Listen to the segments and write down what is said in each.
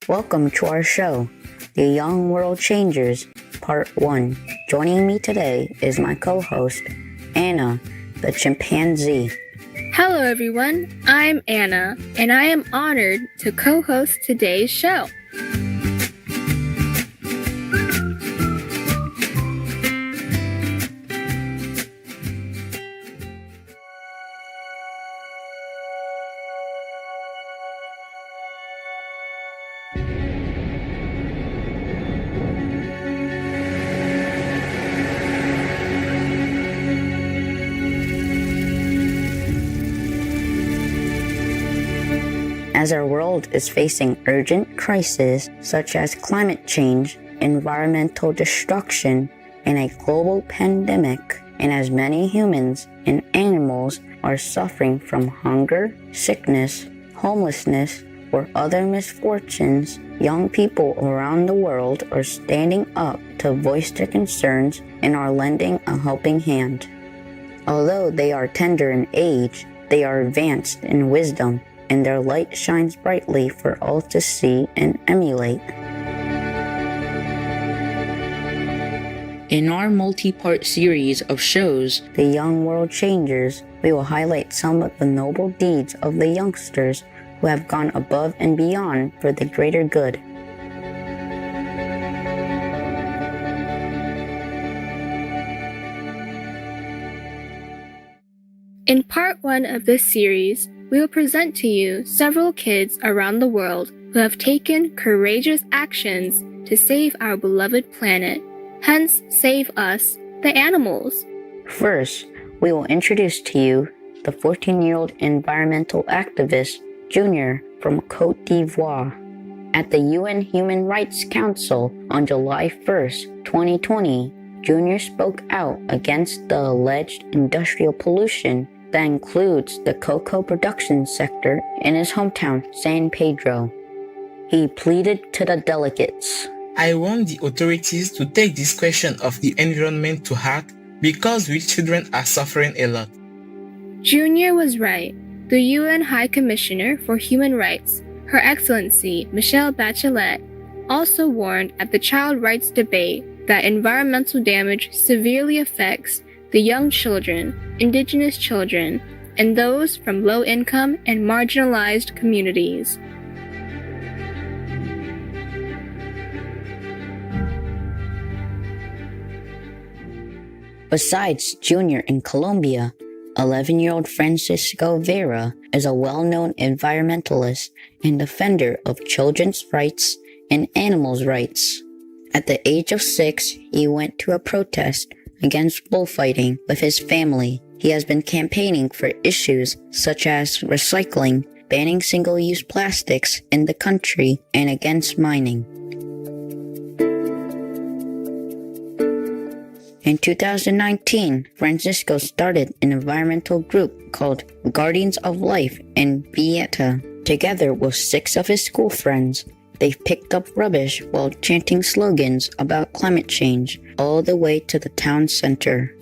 Welcome to our show, The Young World Changers, Part 1. Joining me today is my co-host, Anna, the chimpanzee. Hello everyone, I'm Anna, and I am honored to co-host today's show. As our world is facing urgent crises such as climate change, environmental destruction, and a global pandemic, and as many humans and animals are suffering from hunger, sickness, homelessness, or other misfortunes, young people around the world are standing up to voice their concerns and are lending a helping hand. Although they are tender in age, they are advanced in wisdom, and their light shines brightly for all to see and emulate. In our multi-part series of shows, The Young World Changers, we will highlight some of the noble deeds of the youngsters who have gone above and beyond for the greater good. In part 1 of this series, we will present to you several kids around the world who have taken courageous actions to save our beloved planet, hence save us, the animals. First, we will introduce to you the 14-year-old environmental activist, Junior, from Côte d'Ivoire. At the UN Human Rights Council on July 1st, 2020, Junior spoke out against the alleged industrial pollution that includes the cocoa production sector in his hometown, San Pedro. He pleaded to the delegates. I want the authorities to take this question of the environment to heart because we children are suffering a lot. Junior was right. The UN High Commissioner for Human Rights, Her Excellency Michelle Bachelet, also warned at the child rights debate that environmental damage severely affects the young children, indigenous children, and those from low-income and marginalized communities. Besides Junior in Colombia, 11-year-old Francisco Vera is a well-known environmentalist and defender of children's rights and animals' rights. At the age of 6, he went to a protest against bullfighting with his family. He has been campaigning for issues such as recycling, banning single-use plastics in the country, and against mining. In 2019, Francisco started an environmental group called Guardians of Life in Vieta. Together with 6 of his school friends, they picked up rubbish while chanting slogans about climate change all the way to the town center.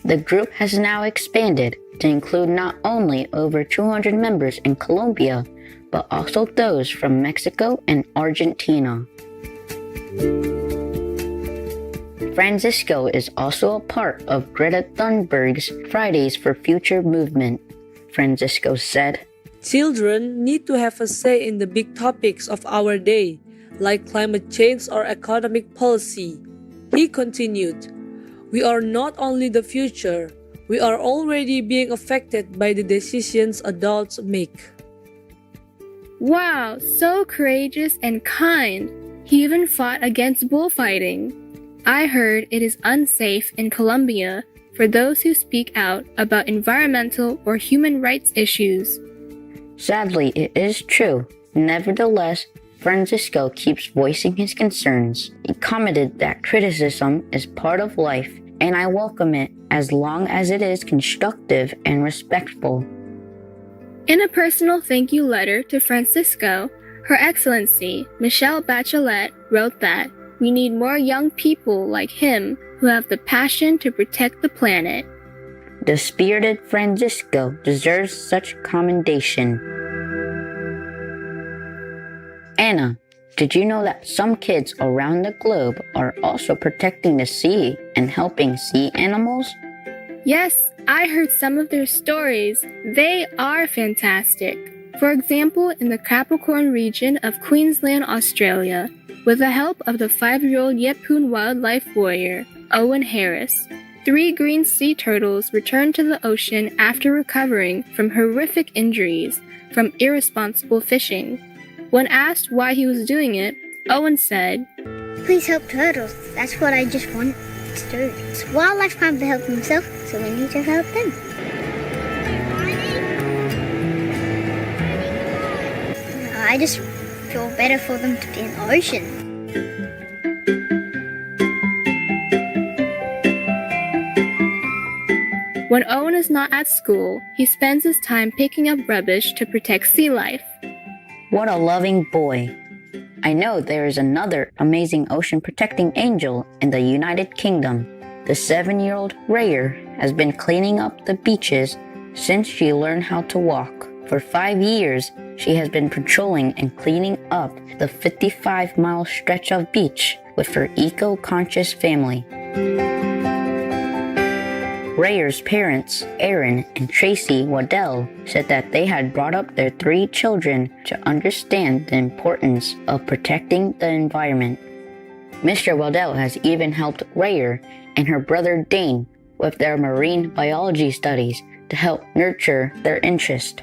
The group has now expanded to include not only over 200 members in Colombia, but also those from Mexico and Argentina. Francisco is also a part of Greta Thunberg's Fridays for Future movement. Francisco said, "Children need to have a say in the big topics of our day, like climate change or economic policy." He continued, "We are not only the future, we are already being affected by the decisions adults make." Wow, so courageous and kind. He even fought against bullfighting. I heard it is unsafe in Colombia for those who speak out about environmental or human rights issues. Sadly, it is true. Nevertheless, Francisco keeps voicing his concerns. He commented that criticism is part of life, and I welcome it as long as it is constructive and respectful. In a personal thank you letter to Francisco, Her Excellency Michelle Bachelet wrote that we need more young people like him who have the passion to protect the planet. The spirited Francisco deserves such commendation. Anna, Did you know that some kids around the globe are also protecting the sea and helping sea animals? Yes, I heard some of their stories. They are fantastic. For example, in the Capricorn region of Queensland, Australia, with the help of the 5-year-old Yeppoon wildlife warrior, Owen Harris, 3 green sea turtles returned to the ocean after recovering from horrific injuries from irresponsible fishing. When asked why he was doing it, Owen said, "Please help turtles. That's what I just want to do. Wildlife can't help themselves, so we need to help them." I just feel better for them to be in the ocean. When Owen is not at school, he spends his time picking up rubbish to protect sea life. What a loving boy. I know there is another amazing ocean protecting angel in the United Kingdom. The 7-year-old Rayer has been cleaning up the beaches since she learned how to walk. For 5 years, she has been patrolling and cleaning up the 55-mile stretch of beach with her eco-conscious family. Rayer's parents, Aaron and Tracy Waddell, said that they had brought up their 3 children to understand the importance of protecting the environment. Mr. Waddell has even helped Rayer and her brother Dane with their marine biology studies to help nurture their interest.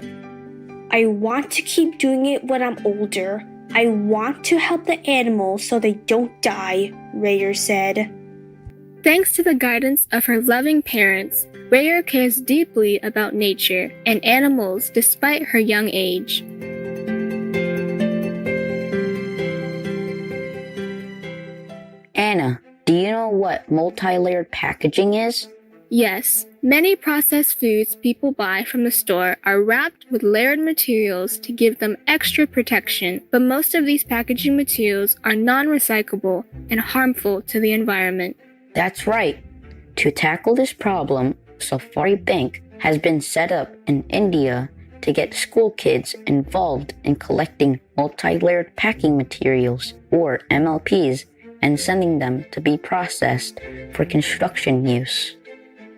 "I want to keep doing it when I'm older. I want to help the animals so they don't die," Rayer said. Thanks to the guidance of her loving parents, Rayer cares deeply about nature and animals despite her young age. Anna, do you know what multi-layered packaging is? Yes, many processed foods people buy from the store are wrapped with layered materials to give them extra protection, but most of these packaging materials are non-recyclable and harmful to the environment. That's right. To tackle this problem, Safari Bank has been set up in India to get school kids involved in collecting multi-layered packing materials, or MLPs, and sending them to be processed for construction use.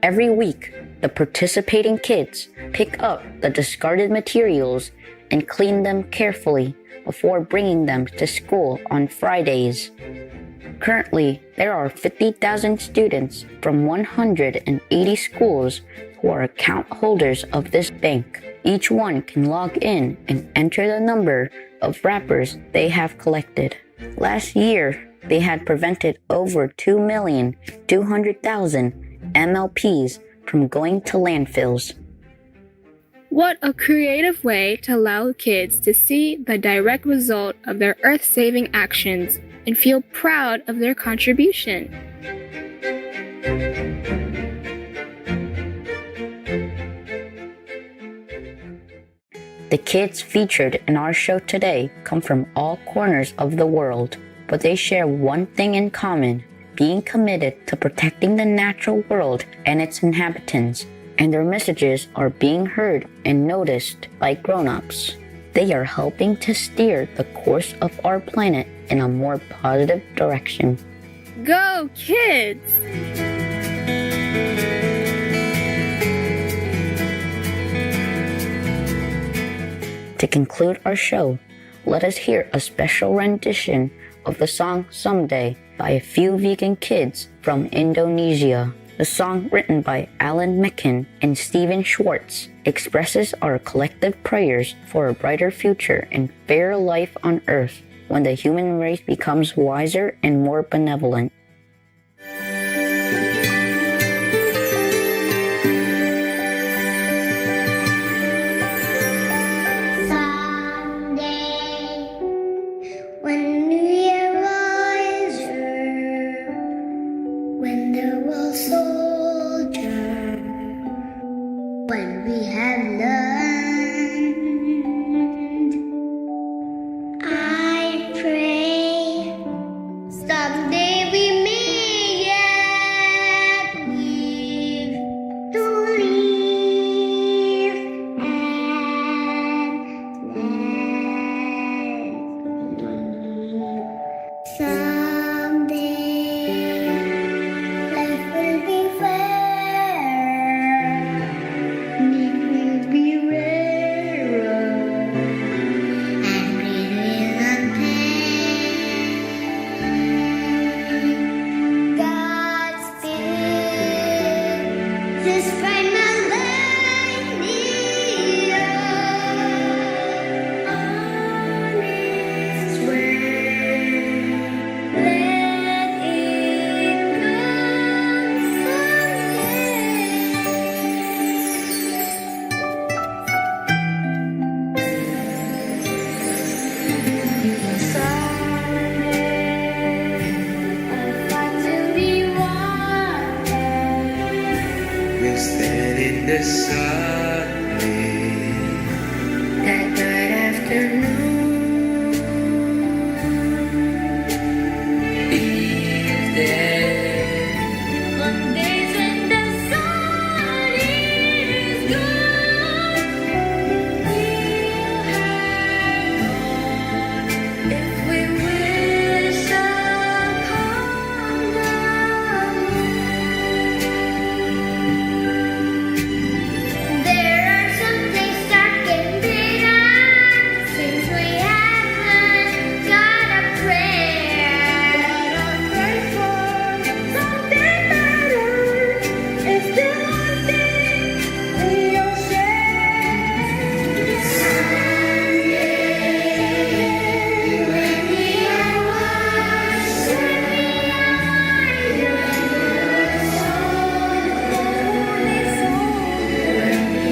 Every week, the participating kids pick up the discarded materials and clean them carefully before bringing them to school on Fridays. Currently, there are 50,000 students from 180 schools who are account holders of this bank. Each one can log in and enter the number of wrappers they have collected. Last year, they had prevented over 2,200,000 MLPs from going to landfills. What a creative way to allow kids to see the direct result of their earth-saving actions and feel proud of their contribution. The kids featured in our show today come from all corners of the world, but they share one thing in common: being committed to protecting the natural world and its inhabitants, and their messages are being heard and noticed by grown-ups. They are helping to steer the course of our planet in a more positive direction. Go, kids! To conclude our show, let us hear a special rendition of the song Someday by a few vegan kids from Indonesia. The song, written by Alan Micken and Stephen Schwartz, expresses our collective prayers for a brighter future and fairer life on Earth when the human race becomes wiser and more benevolent. Someday, when we are wiser, when the world's older, when we have learned, I pray someday we That night afternoon, be there. On days when the sun is gone, we'll hang on if we wish upon the moon. There are some things that can be done since we haven't got a prayer. Something better is the one thing we'll share. Someday, when we are washed, when we are your soul, holy soul, when we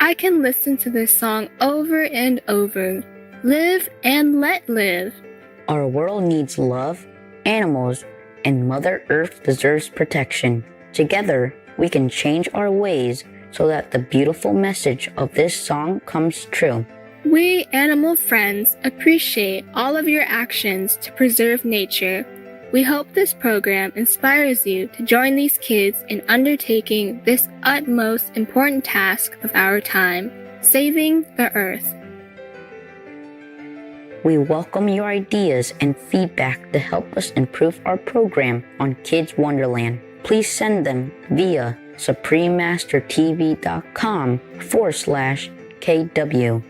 I can listen to this song over and over. Live and let live. Our world needs love, animals, and Mother Earth deserves protection. Together, we can change our ways so that the beautiful message of this song comes true. We animal friends appreciate all of your actions to preserve nature. We hope this program inspires you to join these kids in undertaking this utmost important task of our time, saving the Earth. We welcome your ideas and feedback to help us improve our program on Kids Wonderland. Please send them via suprememastertv.com/KW.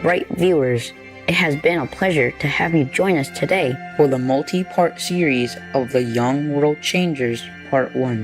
Right, viewers, it has been a pleasure to have you join us today for the multi-part series of the Young World Changers Part 1.